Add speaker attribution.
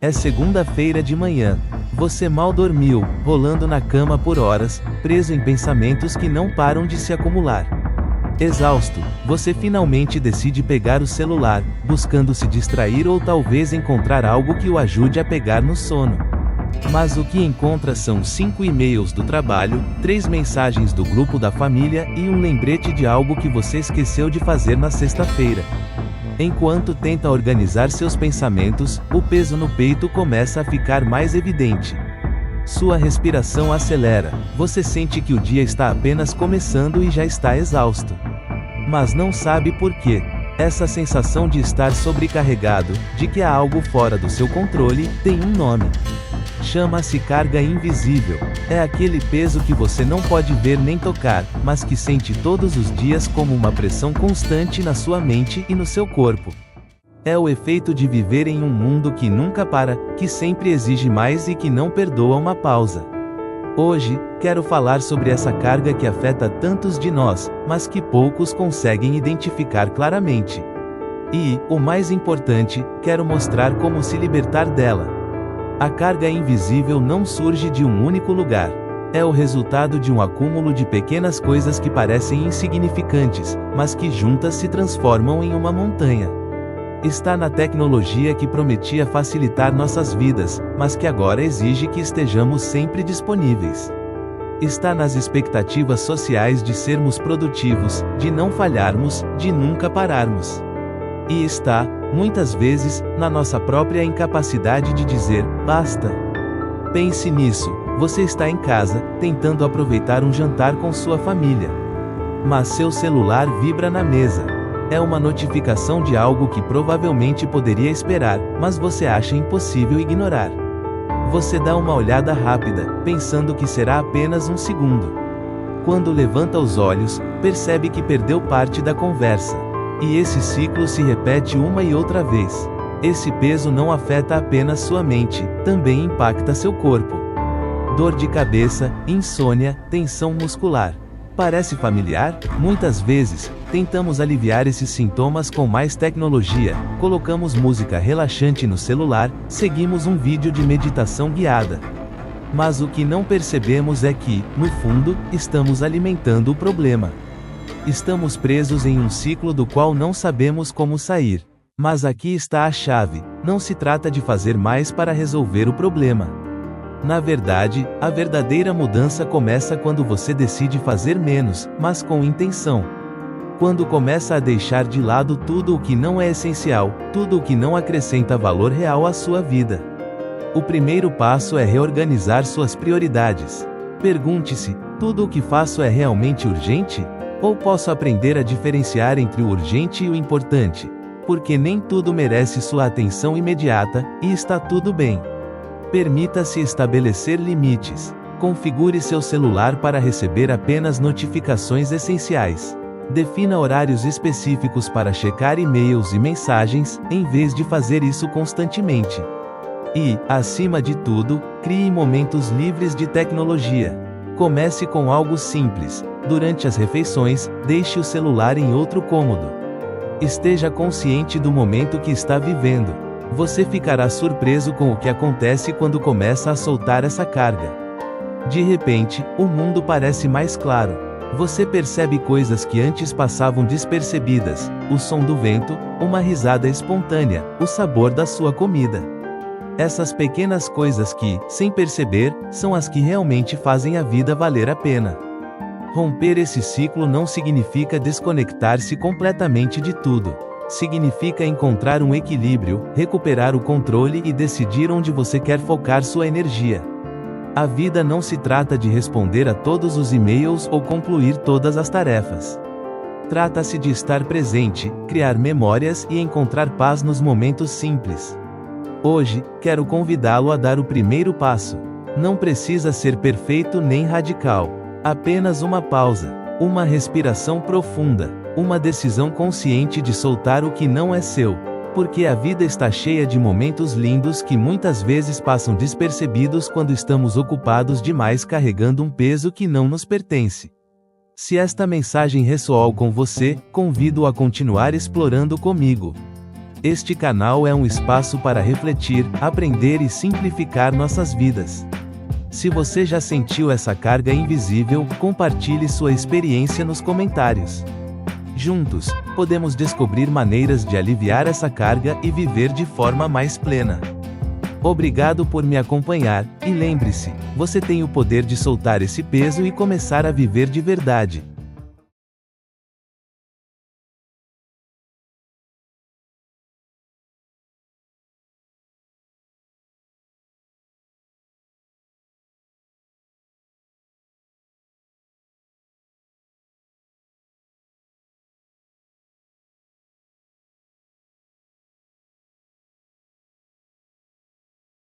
Speaker 1: É segunda-feira de manhã. Você mal dormiu, rolando na cama por horas, preso em pensamentos que não param de se acumular. Exausto, você finalmente decide pegar o celular, buscando se distrair ou talvez encontrar algo que o ajude a pegar no sono. Mas o que encontra são 5 e-mails do trabalho, 3 mensagens do grupo da família e um lembrete de algo que você esqueceu de fazer na sexta-feira. Enquanto tenta organizar seus pensamentos, o peso no peito começa a ficar mais evidente. Sua respiração acelera, você sente que o dia está apenas começando e já está exausto. Mas não sabe por quê. Essa sensação de estar sobrecarregado, de que há algo fora do seu controle, tem um nome. Chama-se carga invisível. É aquele peso que você não pode ver nem tocar, mas que sente todos os dias como uma pressão constante na sua mente e no seu corpo. É o efeito de viver em um mundo que nunca para, que sempre exige mais e que não perdoa uma pausa. Hoje, quero falar sobre essa carga que afeta tantos de nós, mas que poucos conseguem identificar claramente. E, o mais importante, quero mostrar como se libertar dela. A carga invisível não surge de um único lugar. É o resultado de um acúmulo de pequenas coisas que parecem insignificantes, mas que juntas se transformam em uma montanha. Está na tecnologia que prometia facilitar nossas vidas, mas que agora exige que estejamos sempre disponíveis. Está nas expectativas sociais de sermos produtivos, de não falharmos, de nunca pararmos. E está, muitas vezes, na nossa própria incapacidade de dizer, basta. Pense nisso, você está em casa, tentando aproveitar um jantar com sua família. Mas seu celular vibra na mesa. É uma notificação de algo que provavelmente poderia esperar, mas você acha impossível ignorar. Você dá uma olhada rápida, pensando que será apenas um segundo. Quando levanta os olhos, percebe que perdeu parte da conversa. E esse ciclo se repete uma e outra vez. Esse peso não afeta apenas sua mente, também impacta seu corpo. Dor de cabeça, insônia, tensão muscular. Parece familiar? Muitas vezes, tentamos aliviar esses sintomas com mais tecnologia, colocamos música relaxante no celular, seguimos um vídeo de meditação guiada. Mas o que não percebemos é que, no fundo, estamos alimentando o problema. Estamos presos em um ciclo do qual não sabemos como sair. Mas aqui está a chave: não se trata de fazer mais para resolver o problema. Na verdade, a verdadeira mudança começa quando você decide fazer menos, mas com intenção. Quando começa a deixar de lado tudo o que não é essencial, tudo o que não acrescenta valor real à sua vida. O primeiro passo é reorganizar suas prioridades. Pergunte-se: tudo o que faço é realmente urgente? Ou posso aprender a diferenciar entre o urgente e o importante? Porque nem tudo merece sua atenção imediata, e está tudo bem. Permita-se estabelecer limites. Configure seu celular para receber apenas notificações essenciais. Defina horários específicos para checar e-mails e mensagens, em vez de fazer isso constantemente. E, acima de tudo, crie momentos livres de tecnologia. Comece com algo simples. Durante as refeições, deixe o celular em outro cômodo. Esteja consciente do momento que está vivendo. Você ficará surpreso com o que acontece quando começa a soltar essa carga. De repente, o mundo parece mais claro. Você percebe coisas que antes passavam despercebidas: o som do vento, uma risada espontânea, o sabor da sua comida. Essas pequenas coisas que, sem perceber, são as que realmente fazem a vida valer a pena. Romper esse ciclo não significa desconectar-se completamente de tudo. Significa encontrar um equilíbrio, recuperar o controle e decidir onde você quer focar sua energia. A vida não se trata de responder a todos os e-mails ou concluir todas as tarefas. Trata-se de estar presente, criar memórias e encontrar paz nos momentos simples. Hoje, quero convidá-lo a dar o primeiro passo. Não precisa ser perfeito nem radical. Apenas uma pausa, uma respiração profunda, uma decisão consciente de soltar o que não é seu. Porque a vida está cheia de momentos lindos que muitas vezes passam despercebidos quando estamos ocupados demais carregando um peso que não nos pertence. Se esta mensagem ressoou com você, convido-o a continuar explorando comigo. Este canal é um espaço para refletir, aprender e simplificar nossas vidas. Se você já sentiu essa carga invisível, compartilhe sua experiência nos comentários. Juntos, podemos descobrir maneiras de aliviar essa carga e viver de forma mais plena. Obrigado por me acompanhar, e lembre-se, você tem o poder de soltar esse peso e começar a viver de verdade.